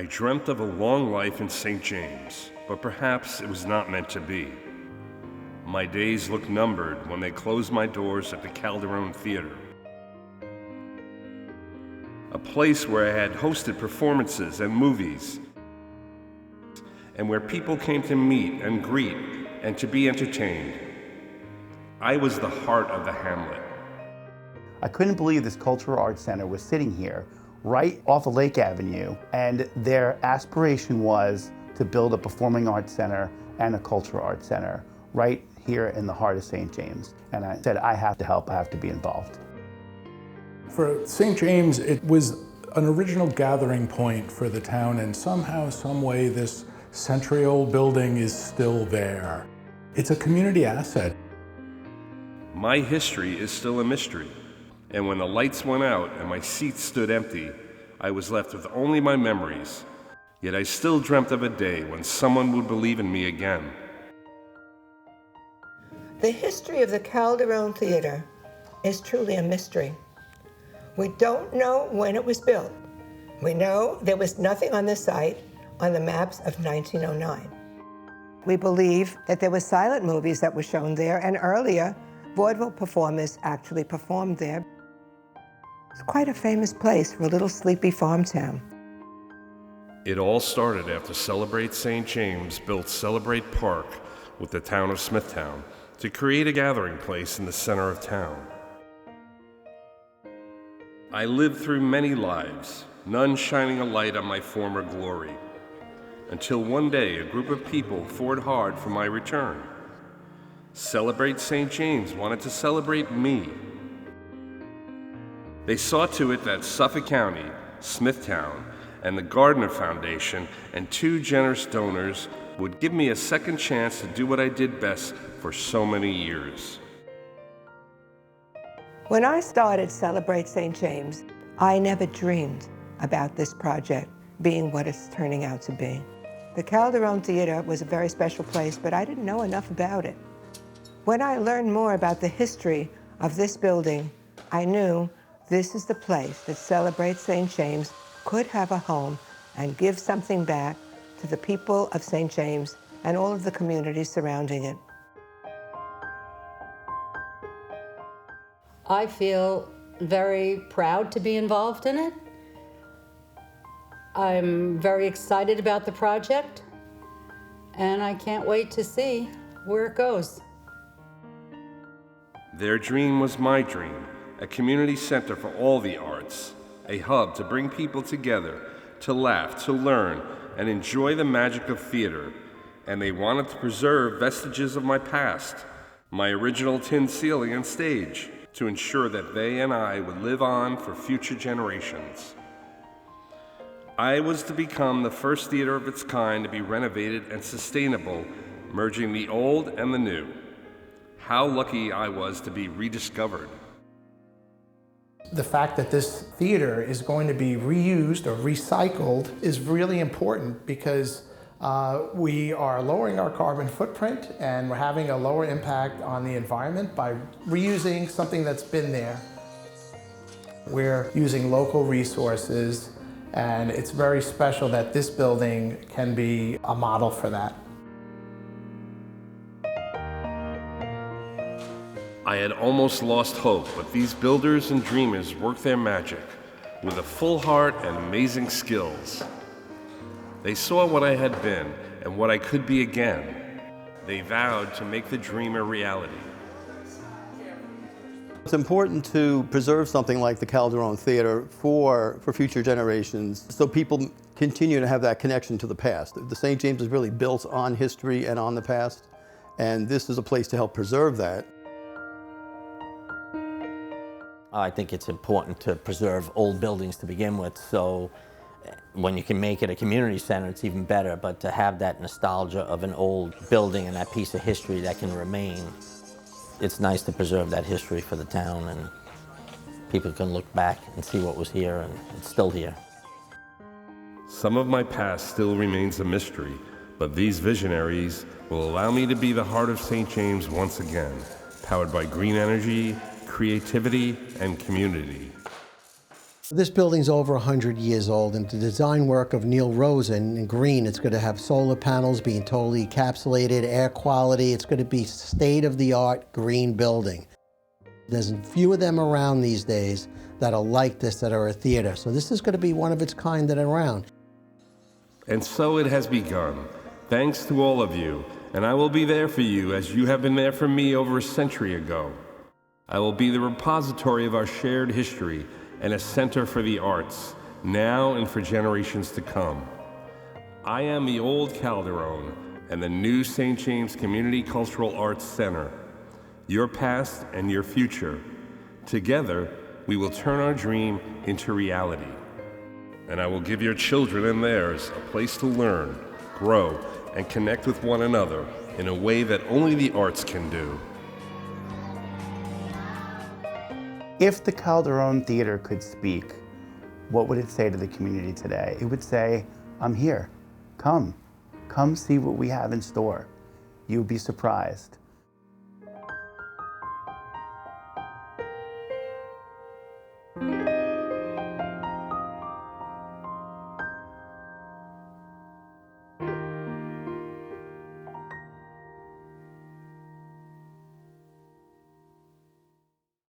I dreamt of a long life in St. James, but perhaps it was not meant to be. My days looked numbered when they closed my doors at the Calderone Theater, a place where I had hosted performances and movies, and where people came to meet and greet and to be entertained. I was the heart of the hamlet. I couldn't believe this cultural arts center was sitting here right off of Lake Avenue, and their aspiration was to build a performing arts center and a cultural arts center right here in the heart of St. James. And I said, I have to help, I have to be involved. For St. James, it was an original gathering point for the town, and somehow, some way, this century-old building is still there. It's a community asset. My history is still a mystery. And when the lights went out and my seat stood empty, I was left with only my memories. Yet I still dreamt of a day when someone would believe in me again. The history of the Calderone Theater is truly a mystery. We don't know when it was built. We know there was nothing on the site on the maps of 1909. We believe that there were silent movies that were shown there, and earlier, vaudeville performers actually performed there. It's quite a famous place for a little sleepy farm town. It all started after Celebrate St. James built Celebrate Park with the town of Smithtown to create a gathering place in the center of town. I lived through many lives, none shining a light on my former glory, until one day a group of people fought hard for my return. Celebrate St. James wanted to celebrate me. They saw to it that Suffolk County, Smithtown, and the Gardner Foundation and two generous donors would give me a second chance to do what I did best for so many years. When I started Celebrate St. James, I never dreamed about this project being what it's turning out to be. The Calderone Theater was a very special place, but I didn't know enough about it. When I learned more about the history of this building, I knew this is the place that Celebrate St. James could have a home and give something back to the people of St. James and all of the communities surrounding it. I feel very proud to be involved in it. I'm very excited about the project, and I can't wait to see where it goes. Their dream was my dream, a community center for all the arts, a hub to bring people together, to laugh, to learn, and enjoy the magic of theater. And they wanted to preserve vestiges of my past, my original tin ceiling and stage, to ensure that they and I would live on for future generations. I was to become the first theater of its kind to be renovated and sustainable, merging the old and the new. How lucky I was to be rediscovered. The fact that this theater is going to be reused or recycled is really important because we are lowering our carbon footprint and we're having a lower impact on the environment by reusing something that's been there. We're using local resources, and it's very special that this building can be a model for that. I had almost lost hope, but these builders and dreamers worked their magic with a full heart and amazing skills. They saw what I had been and what I could be again. They vowed to make the dream a reality. It's important to preserve something like the Calderone Theater for future generations so people continue to have that connection to the past. The St. James is really built on history and on the past, and this is a place to help preserve that. I think it's important to preserve old buildings to begin with, so when you can make it a community center, it's even better, but to have that nostalgia of an old building and that piece of history that can remain, it's nice to preserve that history for the town, and people can look back and see what was here, and it's still here. Some of my past still remains a mystery, but these visionaries will allow me to be the heart of St. James once again, powered by green energy, creativity, and community. This building's over 100 years old, and the design work of Neil Rosen in green, it's going to have solar panels being totally encapsulated, air quality. It's going to be state-of-the-art green building. There's few of them around these days that are like this, that are a theater. So this is going to be one of its kind that are around. And so it has begun. Thanks to all of you, and I will be there for you as you have been there for me over a century ago. I will be the repository of our shared history and a center for the arts, now and for generations to come. I am the old Calderone and the new St. James Community Cultural Arts Center, your past and your future. Together, we will turn our dream into reality. And I will give your children and theirs a place to learn, grow, and connect with one another in a way that only the arts can do. If the Calderone Theater could speak, what would it say to the community today? It would say, I'm here. Come see what we have in store. You'd be surprised.